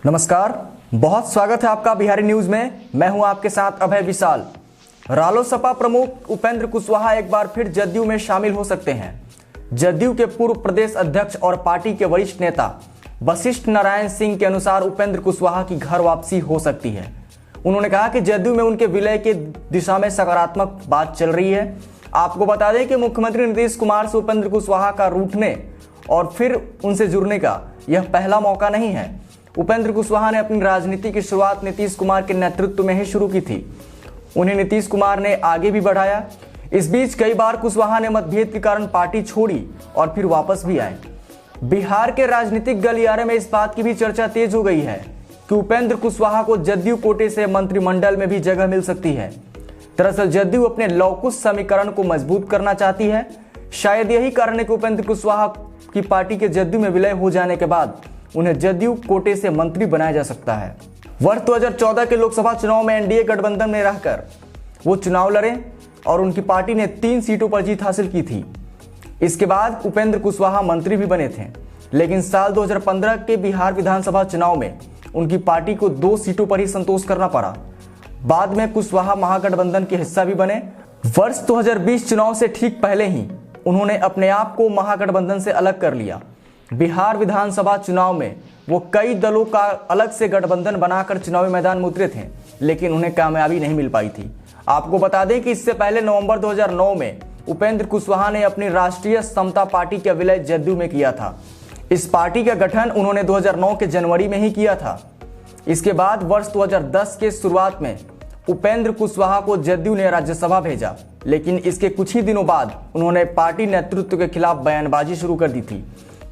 नमस्कार, बहुत स्वागत है आपका बिहारी न्यूज में। मैं हूं आपके साथ अभय विशाल। रालोसपा प्रमुख उपेंद्र कुशवाहा एक बार फिर जदयू में शामिल हो सकते हैं। जदयू के पूर्व प्रदेश अध्यक्ष और पार्टी के वरिष्ठ नेता वशिष्ठ नारायण सिंह के अनुसार उपेंद्र कुशवाहा की घर वापसी हो सकती है। उन्होंने कहा कि जदयू में उनके विलय के दिशा में सकारात्मक बात चल रही है। आपको बता दें कि मुख्यमंत्री नीतीश कुमार से उपेंद्र कुशवाहा का रूठने और फिर उनसे जुड़ने का यह पहला मौका नहीं है। उपेंद्र कुशवाहा ने अपनी राजनीति की शुरुआत नीतीश कुमार के नेतृत्व में ही शुरू की थी। उन्हें नीतीश कुमार ने आगे भी बढ़ाया। इस बीच कई बार कुशवाहा ने मतभेद के कारण पार्टी छोड़ी और फिर वापस भी आए। बिहार के राजनीतिक गलियारे में इस बात की भी चर्चा तेज हो गई है कि उपेंद्र कुशवाहा को जदयू कोटे से मंत्रिमंडल में भी जगह मिल सकती है। दरअसल जदयू अपने लौकुश समीकरण को मजबूत करना चाहती है। शायद यही कारण है कि उपेंद्र कुशवाहा की पार्टी के जदयू में विलय हो जाने के बाद उन्हें जदयू कोटे से मंत्री बनाया जा सकता है। वर्ष 2014 के लोकसभा चुनाव में एनडीए गठबंधन में रहकर वो चुनाव लड़े और उनकी पार्टी ने 3 सीटों पर जीत हासिल की थी। इसके बाद उपेंद्र कुशवाहा मंत्री भी बने थे, लेकिन साल 2015 के बिहार विधानसभा चुनाव में उनकी पार्टी को 2 सीटों पर ही संतोष करना पड़ा। बाद में कुशवाहा महागठबंधन के हिस्सा भी बने। वर्ष 2020 चुनाव से ठीक पहले ही उन्होंने अपने आप को महागठबंधन से अलग कर लिया। बिहार विधानसभा चुनाव में वो कई दलों का अलग से गठबंधन बनाकर चुनावी मैदान में उतरे थे, लेकिन उन्हें कामयाबी नहीं मिल पाई थी। आपको बता दें कि इससे पहले नवंबर 2009 में उपेंद्र कुशवाहा ने अपनी राष्ट्रीय समता पार्टी का विलय जदयू में किया था। इस पार्टी का गठन उन्होंने 2009 के जनवरी में ही किया था। इसके बाद वर्ष 2010 के शुरुआत में उपेंद्र कुशवाहा को जदयू ने राज्यसभा भेजा, लेकिन इसके कुछ ही दिनों बाद उन्होंने पार्टी नेतृत्व के खिलाफ बयानबाजी शुरू कर दी थी।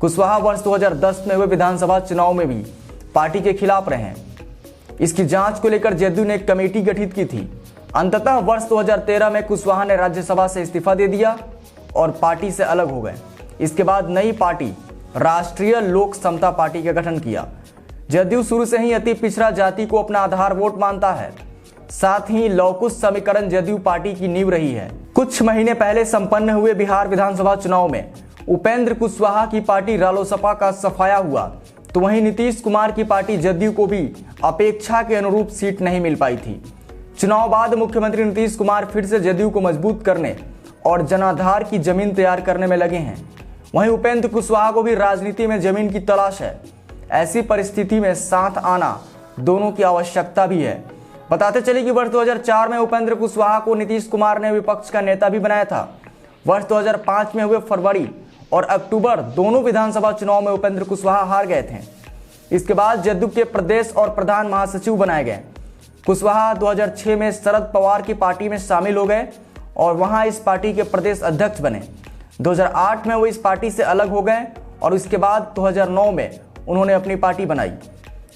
कुशवाहा वर्ष 2010 में हुए विधानसभा चुनाव में भी पार्टी के खिलाफ रहे। इसकी जांच को लेकर जदयू ने एक कमेटी गठित की थी। अंततः वर्ष 2013 में कुशवाहा ने राज्यसभा से इस्तीफा दे दिया और पार्टी से अलग हो गए। इसके बाद नई पार्टी राष्ट्रीय लोक समता पार्टी का गठन किया। जदयू शुरू से ही अति पिछड़ा जाति को अपना आधार वोट मानता है। साथ ही लौकुश समीकरण जदयू पार्टी की नींव रही है। कुछ महीने पहले संपन्न हुए बिहार विधानसभा चुनाव में उपेंद्र कुशवाहा की पार्टी रालोसपा का सफाया हुआ, तो वहीं नीतीश कुमार की पार्टी जदयू को भी अपेक्षा के अनुरूप सीट नहीं मिल पाई थी। चुनाव बाद मुख्यमंत्री नीतीश कुमार फिर से जदयू को मजबूत करने और जनाधार की जमीन तैयार करने में लगे हैं। वहीं उपेंद्र कुशवाहा को भी राजनीति में जमीन की तलाश है। ऐसी परिस्थिति में साथ आना दोनों की आवश्यकता भी है। बताते चले कि वर्ष 2004 में उपेंद्र कुशवाहा को नीतीश कुमार ने विपक्ष का नेता भी बनाया था। वर्ष 2005 में हुए फरवरी और अक्टूबर दोनों विधानसभा चुनाव में उपेंद्र कुशवाहा हार गए थे। इसके बाद जदयू के प्रदेश और प्रधान महासचिव बनाए गए। कुशवाहा 2006 में शरद पवार की पार्टी में शामिल हो गए और वहां इस पार्टी के प्रदेश अध्यक्ष बने। 2008 में वो इस पार्टी से अलग हो गए और इसके बाद 2009 में उन्होंने अपनी पार्टी बनाई,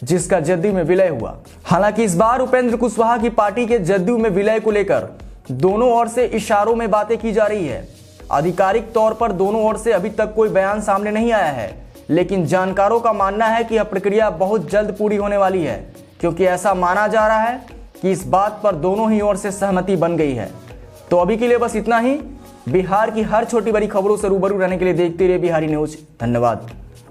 जिसका जदयू में विलय हुआ। हालांकि इस बार उपेंद्र कुशवाहा की पार्टी के जदयू में विलय को लेकर दोनों ओर से इशारों में बातें की जा रही है। आधिकारिक तौर पर दोनों ओर से अभी तक कोई बयान सामने नहीं आया है, लेकिन जानकारों का मानना है कि यह प्रक्रिया बहुत जल्द पूरी होने वाली है, क्योंकि ऐसा माना जा रहा है कि इस बात पर दोनों ही ओर से सहमति बन गई है। तो अभी के लिए बस इतना ही। बिहार की हर छोटी बड़ी खबरों से रूबरू रहने के लिए देखते रहिए बिहारी न्यूज। धन्यवाद।